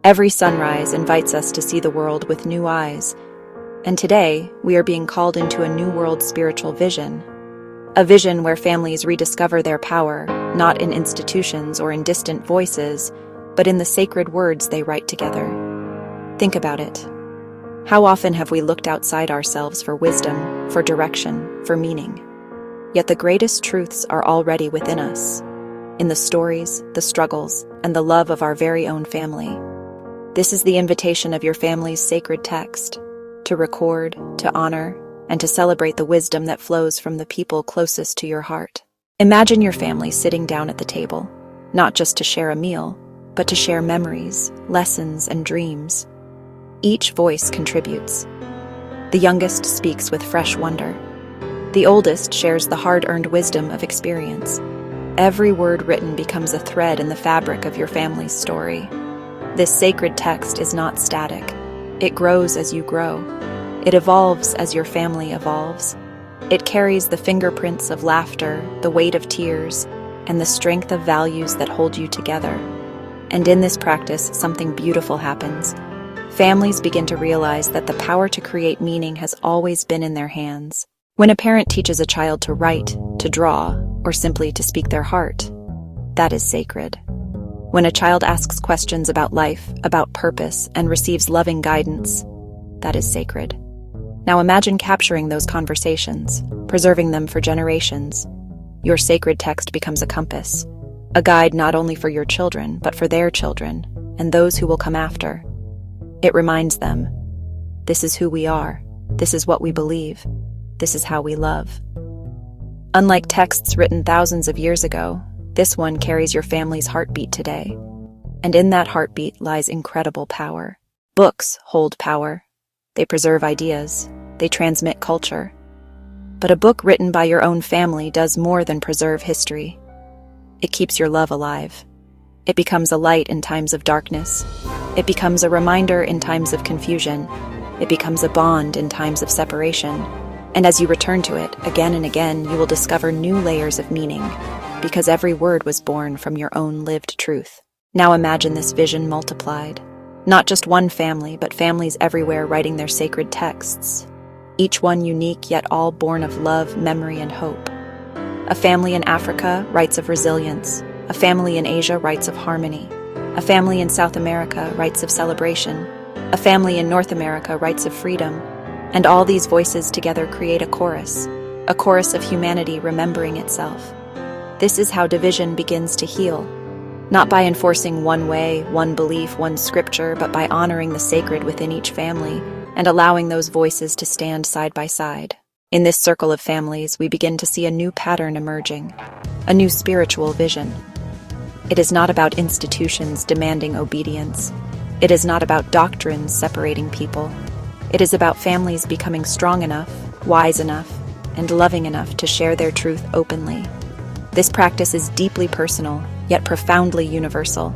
Every sunrise invites us to see the world with new eyes. And today, we are being called into a new world spiritual vision. A vision where families rediscover their power, not in institutions or in distant voices, but in the sacred words they write together. Think about it. How often have we looked outside ourselves for wisdom, for direction, for meaning? Yet the greatest truths are already within us, in the stories, the struggles, and the love of our very own family. This is the invitation of your family's sacred text, to record, to honor, and to celebrate the wisdom that flows from the people closest to your heart. Imagine your family sitting down at the table, not just to share a meal, but to share memories, lessons, and dreams. Each voice contributes. The youngest speaks with fresh wonder. The oldest shares the hard-earned wisdom of experience. Every word written becomes a thread in the fabric of your family's story. This sacred text is not static. It grows as you grow. It evolves as your family evolves. It carries the fingerprints of laughter, the weight of tears, and the strength of values that hold you together. And in this practice, something beautiful happens. Families begin to realize that the power to create meaning has always been in their hands. When a parent teaches a child to write, to draw, or simply to speak their heart, that is sacred. When a child asks questions about life, about purpose, and receives loving guidance, that is sacred. Now imagine capturing those conversations, preserving them for generations. Your sacred text becomes a compass, a guide not only for your children, but for their children, and those who will come after. It reminds them, this is who we are, this is what we believe, this is how we love. Unlike texts written thousands of years ago, this one carries your family's heartbeat today. And in that heartbeat lies incredible power. Books hold power. They preserve ideas. They transmit culture. But a book written by your own family does more than preserve history. It keeps your love alive. It becomes a light in times of darkness. It becomes a reminder in times of confusion. It becomes a bond in times of separation. And as you return to it again and again, you will discover new layers of meaning, because every word was born from your own lived truth. Now imagine this vision multiplied. Not just one family, but families everywhere writing their sacred texts. Each one unique, yet all born of love, memory, and hope. A family in Africa writes of resilience. A family in Asia writes of harmony. A family in South America writes of celebration. A family in North America writes of freedom. And all these voices together create a chorus of humanity remembering itself. This is how division begins to heal. Not by enforcing one way, one belief, one scripture, but by honoring the sacred within each family and allowing those voices to stand side by side. In this circle of families, we begin to see a new pattern emerging, a new spiritual vision. It is not about institutions demanding obedience. It is not about doctrines separating people. It is about families becoming strong enough, wise enough, and loving enough to share their truth openly. This practice is deeply personal, yet profoundly universal.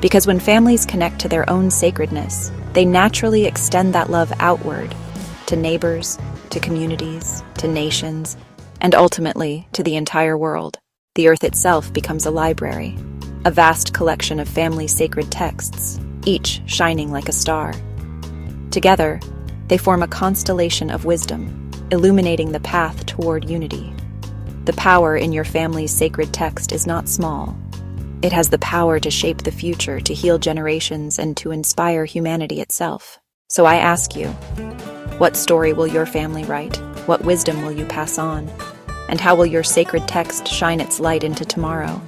Because when families connect to their own sacredness, they naturally extend that love outward, to neighbors, to communities, to nations, and ultimately to the entire world. The earth itself becomes a library, a vast collection of family sacred texts, each shining like a star. Together, they form a constellation of wisdom, illuminating the path toward unity. The power in your family's sacred text is not small. It has the power to shape the future, to heal generations, and to inspire humanity itself. So I ask you, what story will your family write? What wisdom will you pass on? And how will your sacred text shine its light into tomorrow?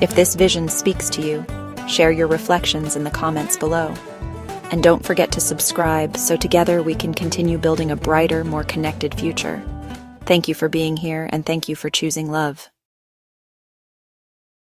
If this vision speaks to you, share your reflections in the comments below. And don't forget to subscribe so together we can continue building a brighter, more connected future. Thank you for being here, and thank you for choosing love.